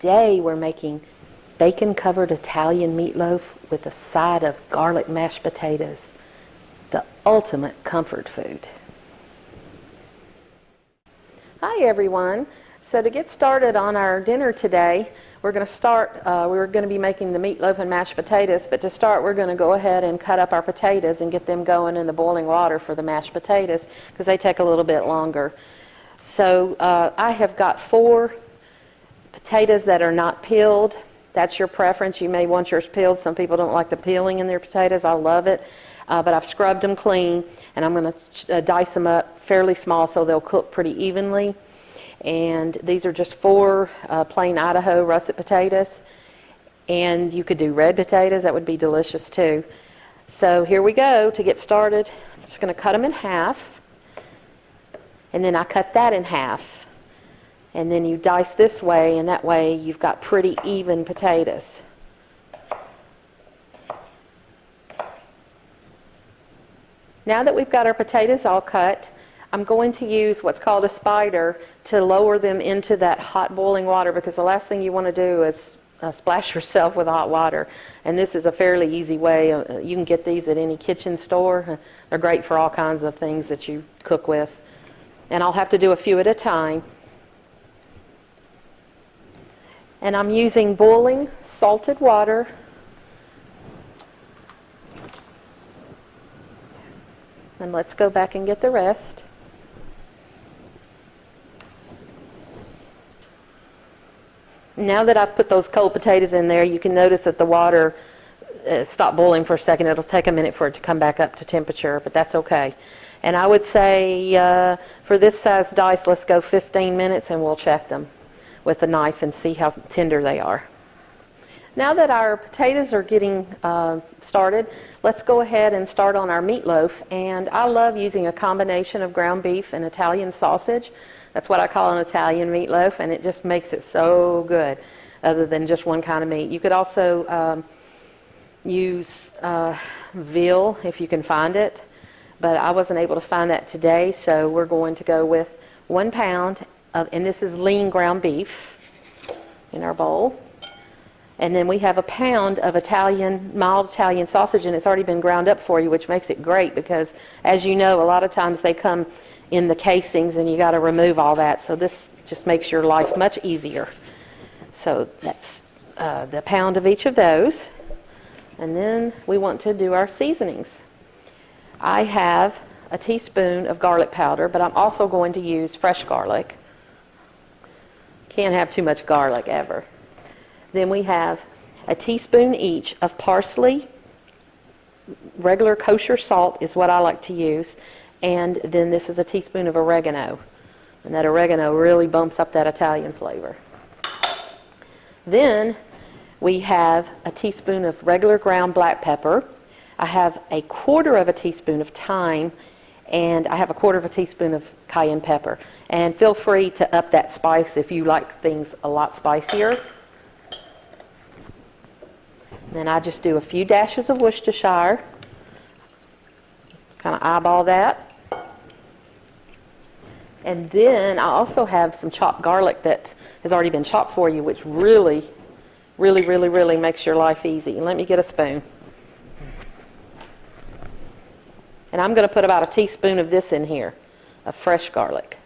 today we're making bacon-covered Italian meatloaf with a side of garlic mashed potatoes, the ultimate comfort food. Hi everyone. So to get started on our dinner today, we're going to be making the meatloaf and mashed potatoes, but to start we're going to go ahead and cut up our potatoes and get them going in the boiling water for the mashed potatoes because they take a little bit longer. So I have got 4 potatoes that are not peeled. That's your preference. You may want yours peeled. Some people don't like the peeling in their potatoes. I love it. But I've scrubbed them clean, and I'm going to dice them up fairly small so they'll cook pretty evenly. And these are just 4 plain Idaho russet potatoes. And you could do red potatoes. That would be delicious too. So here we go. To get started, I'm just going to cut them in half. And then I cut that in half. And then you dice this way, and that way you've got pretty even potatoes. Now that we've got our potatoes all cut, I'm going to use what's called a spider to lower them into that hot boiling water, because the last thing you want to do is splash yourself with hot water. And this is a fairly easy way. You can get these at any kitchen store. They're great for all kinds of things that you cook with. And I'll have to do a few at a time. And I'm using boiling salted water. And let's go back and get the rest. Now that I've put those cold potatoes in there, you can notice that the water stopped boiling for a second. It'll take a minute for it to come back up to temperature, but that's okay. And I would say for this size dice, let's go 15 minutes and we'll check them with a knife and see how tender they are. Now that our potatoes are getting started, let's go ahead and start on our meatloaf. And I love using a combination of ground beef and Italian sausage. That's what I call an Italian meatloaf, and it just makes it so good, other than just one kind of meat. You could also use veal if you can find it, but I wasn't able to find that today, so we're going to go with 1 pound of, and this is lean ground beef in our bowl. And then we have 1 pound of mild Italian sausage, and it's already been ground up for you, which makes it great because, as you know, a lot of times they come in the casings and you got to remove all that. So this just makes your life much easier. So that's the pound of each of those. And then we want to do our seasonings. I have a teaspoon of garlic powder, but I'm also going to use fresh garlic. Can't have too much garlic ever. Then we have a teaspoon each of parsley. Regular kosher salt is what I like to use. And then this is a teaspoon of oregano. And that oregano really bumps up that Italian flavor. Then we have a teaspoon of regular ground black pepper. I have 1/4 of a teaspoon of thyme. And I have 1/4 of a teaspoon of cayenne pepper. And feel free to up that spice if you like things a lot spicier. Then I just do a few dashes of Worcestershire. Kind of eyeball that. And then I also have some chopped garlic that has already been chopped for you, which really, really, really, really makes your life easy. And let me get a spoon. And I'm going to put about a teaspoon of this in here, of fresh garlic.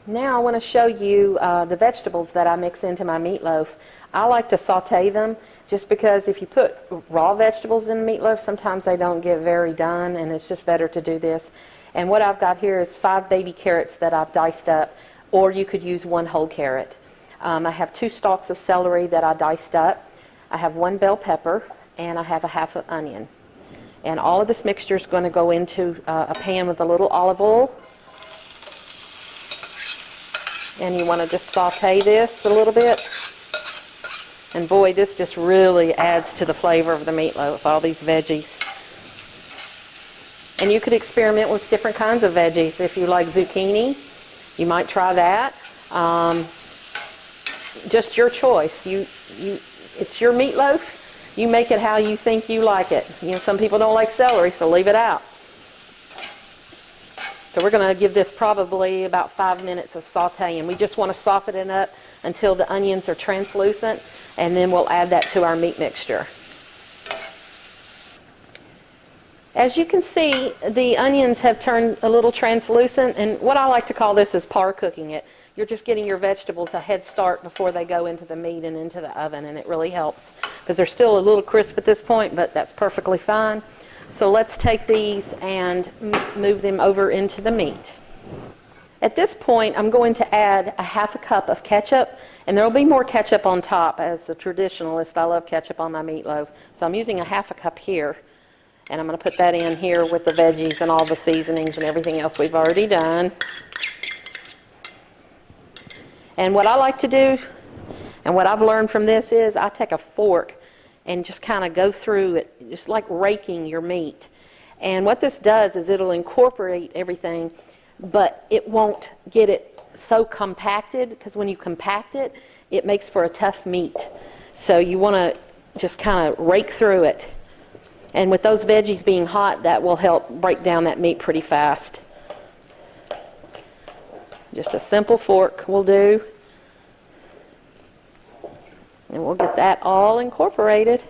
Now I want to show you the vegetables that I mix into my meatloaf. I like to saute them just because if you put raw vegetables in meatloaf, sometimes they don't get very done, and it's just better to do this. And what I've got here is 5 baby carrots that I've diced up, or you could use 1 whole carrot. I have 2 stalks of celery that I diced up. I have 1 bell pepper, and I have a half an onion. And all of this mixture is going to go into a pan with a little olive oil. And you want to just saute this a little bit. And boy, this just really adds to the flavor of the meatloaf, all these veggies. And you could experiment with different kinds of veggies. If you like zucchini, you might try that. Just your choice. It's your meatloaf. You make it how you think you like it. You know, some people don't like celery, so leave it out. So we're going to give this probably about 5 minutes of sauteing. We just want to soften it up until the onions are translucent, and then we'll add that to our meat mixture. As you can see, the onions have turned a little translucent, and what I like to call this is par cooking it. You're just getting your vegetables a head start before they go into the meat and into the oven, and it really helps because they're still a little crisp at this point, but that's perfectly fine. So let's take these and move them over into the meat. At this point, I'm going to add a half a cup of ketchup, and there will be more ketchup on top. As a traditionalist, I love ketchup on my meatloaf. So I'm using a half a cup here, and I'm going to put that in here with the veggies and all the seasonings and everything else we've already done. And what I like to do, and what I've learned from this is I take a fork and just kind of go through it, just like raking your meat. And what this does is it'll incorporate everything, but it won't get it so compacted, because when you compact it, it makes for a tough meat. So you want to just kind of rake through it. And with those veggies being hot, that will help break down that meat pretty fast. Just a simple fork will do. And we'll get that all incorporated.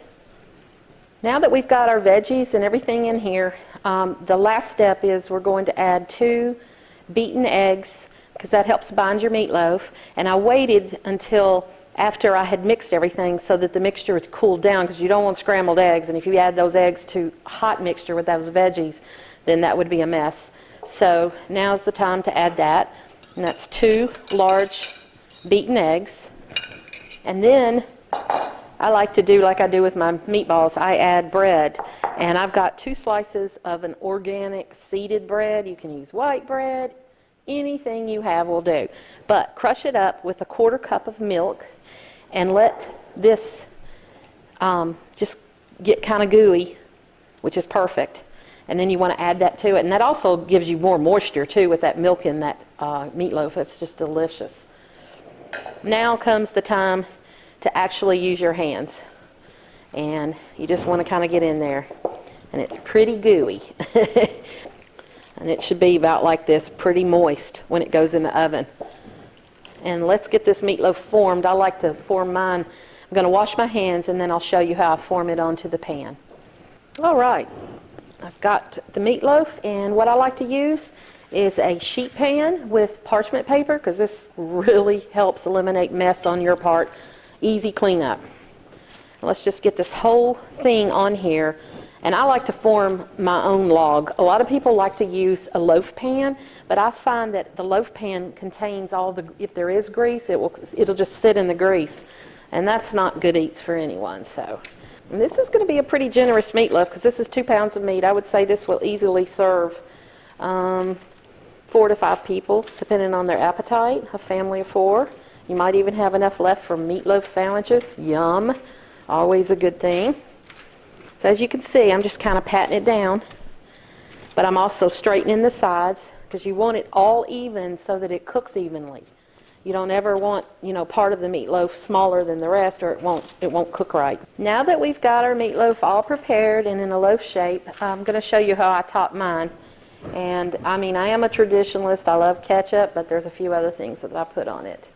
Now that we've got our veggies and everything in here, the last step is we're going to add 2 beaten eggs, because that helps bind your meatloaf. And I waited until after I had mixed everything so that the mixture would cool down, because you don't want scrambled eggs, and if you add those eggs to hot mixture with those veggies, then that would be a mess. So now's the time to add that. And that's 2 large beaten eggs. And then I like to do like I do with my meatballs. I add bread. And I've got 2 slices of an organic seeded bread. You can use white bread. Anything you have will do. But crush it up with a 1/4 cup of milk and let this just get kind of gooey, which is perfect. And then you want to add that to it. And that also gives you more moisture, too, with that milk in that meatloaf. It's just delicious. Now comes the time to actually use your hands. And you just want to kind of get in there. And it's pretty gooey. And it should be about like this, pretty moist when it goes in the oven. And let's get this meatloaf formed. I like to form mine. I'm going to wash my hands, and then I'll show you how I form it onto the pan. All right. I've got the meatloaf, and what I like to use is a sheet pan with parchment paper, because this really helps eliminate mess on your part. Easy cleanup. Let's just get this whole thing on here. And I like to form my own log. A lot of people like to use a loaf pan, but I find that the loaf pan contains all the, if there is grease, it'll just sit in the grease. And that's not good eats for anyone. So, and this is going to be a pretty generous meatloaf, because this is 2 pounds of meat. I would say this will easily serve 4 to 5 people, depending on their appetite. A family of 4. You might even have enough left for meatloaf sandwiches. Yum. Always a good thing. So as you can see, I'm just kind of patting it down, but I'm also straightening the sides, because you want it all even so that it cooks evenly. You don't ever want, part of the meatloaf smaller than the rest, or it won't cook right. Now that we've got our meatloaf all prepared and in a loaf shape, I'm going to show you how I top mine. And I am a traditionalist. I love ketchup, but there's a few other things that I put on it.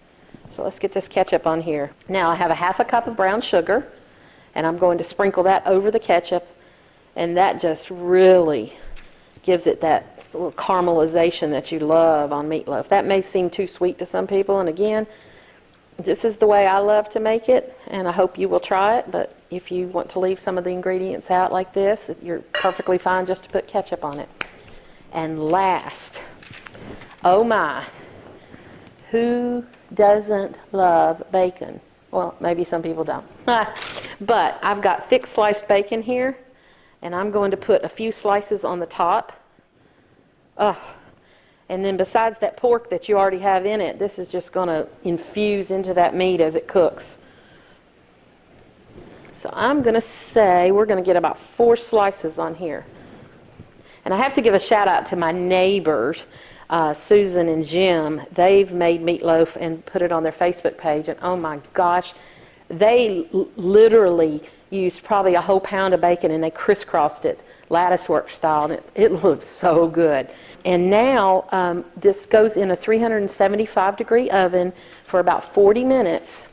So let's get this ketchup on here. Now I have a half a cup of brown sugar, and I'm going to sprinkle that over the ketchup, and that just really gives it that little caramelization that you love on meatloaf. That may seem too sweet to some people, and again, this is the way I love to make it, and I hope you will try it. But if you want to leave some of the ingredients out like this, you're perfectly fine just to put ketchup on it. And last, oh my, who doesn't love bacon? Well, maybe some people don't. But I've got thick sliced bacon here, and I'm going to put a few slices on the top. And then besides that pork that you already have in it, this is just going to infuse into that meat as it cooks. So I'm going to say we're going to get about 4 slices on here. And I have to give a shout out to my neighbors, Susan and Jim. They've made meatloaf and put it on their Facebook page, and oh my gosh, they literally used probably a whole pound of bacon, and they crisscrossed it latticework style, and it looks so good. And now this goes in a 375-degree oven for about 40 minutes.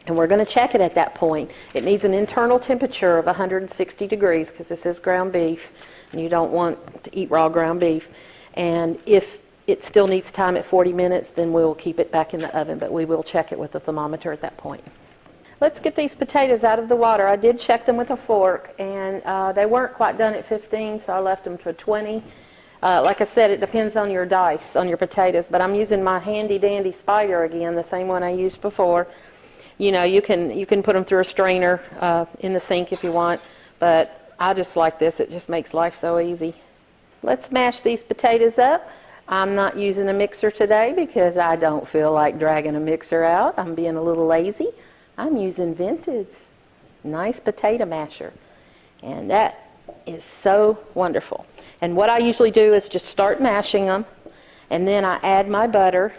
And we're going to check it at that point. It needs an internal temperature of 160 degrees because this is ground beef, and you don't want to eat raw ground beef. And if it still needs time at 40 minutes, then we'll keep it back in the oven, but we will check it with the thermometer at that point. Let's get these potatoes out of the water. I did check them with a fork, and they weren't quite done at 15, so I left them to 20. Like I said, it depends on your dice, on your potatoes, but I'm using my handy dandy spider again, the same one I used before. You know, you can put them through a strainer in the sink if you want, but I just like this. It just makes life so easy. Let's mash these potatoes up. I'm not using a mixer today because I don't feel like dragging a mixer out. I'm being a little lazy. I'm using vintage, nice potato masher, and that is so wonderful. And what I usually do is just start mashing them, and then I add my butter.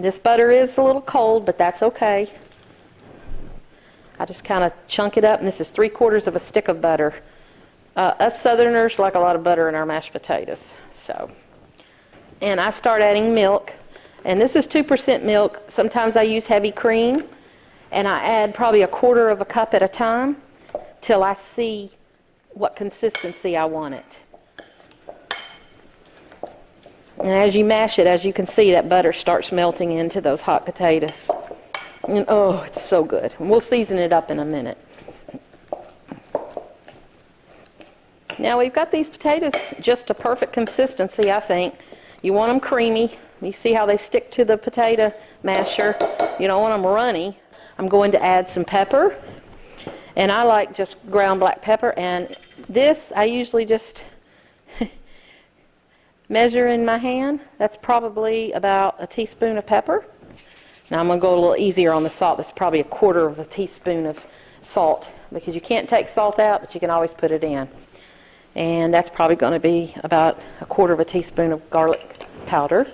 This butter is a little cold, but that's okay. I just kind of chunk it up, and this is 3/4 of a stick of butter. Us Southerners like a lot of butter in our mashed potatoes. And I start adding milk, and this is 2% milk. Sometimes I use heavy cream, and I add probably 1/4 cup at a time till I see what consistency I want it. And as you mash it, as you can see, that butter starts melting into those hot potatoes. And oh, it's so good. And we'll season it up in a minute. Now we've got these potatoes just a perfect consistency, I think. You want them creamy. You see how they stick to the potato masher. You don't want them runny. I'm going to add some pepper. And I like just ground black pepper. And this, I usually just measure in my hand. That's probably about a teaspoon of pepper. Now I'm going to go a little easier on the salt. That's probably 1/4 teaspoon of salt, because you can't take salt out, but you can always put it in. And that's probably going to be about 1/4 teaspoon of garlic powder.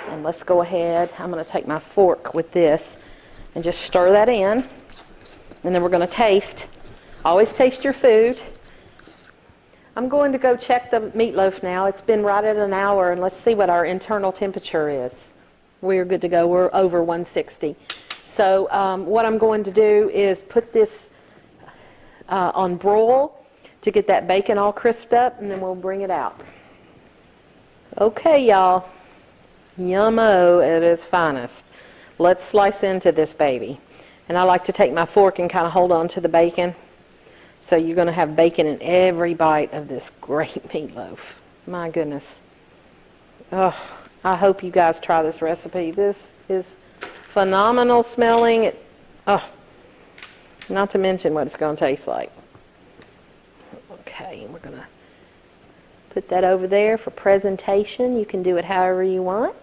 And let's go ahead. I'm going to take my fork with this and just stir that in. And then we're going to taste. Always taste your food. I'm going to go check the meatloaf now. It's been right at an hour, and let's see what our internal temperature is. We're good to go. We're over 160. So what I'm going to do is put this on broil to get that bacon all crisped up, and then we'll bring it out. Okay, y'all. Yummo at its finest. Let's slice into this baby. And I like to take my fork and kind of hold on to the bacon. So you're going to have bacon in every bite of this great meatloaf. My goodness. Oh, I hope you guys try this recipe. This is phenomenal smelling. Not to mention what it's going to taste like. Okay, and we're going to put that over there for presentation. You can do it however you want.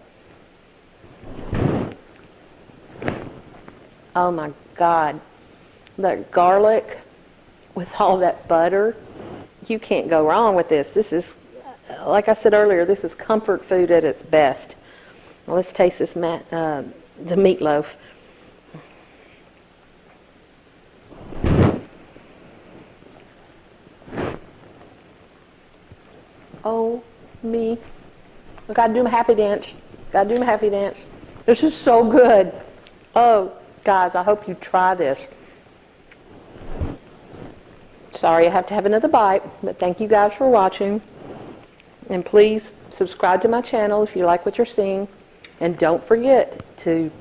Oh my God. That garlic with all that butter, you can't go wrong with this. This is, like I said earlier, this is comfort food at its best. Well, let's taste this the meatloaf. Oh, me. I gotta do my happy dance. Gotta do my happy dance. This is so good. Oh, guys, I hope you try this. Sorry I have to have another bite, but thank you guys for watching. And please subscribe to my channel if you like what you're seeing. And don't forget to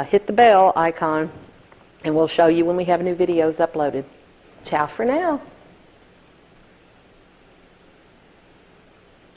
hit the bell icon, and we'll show you when we have new videos uploaded. Ciao for now.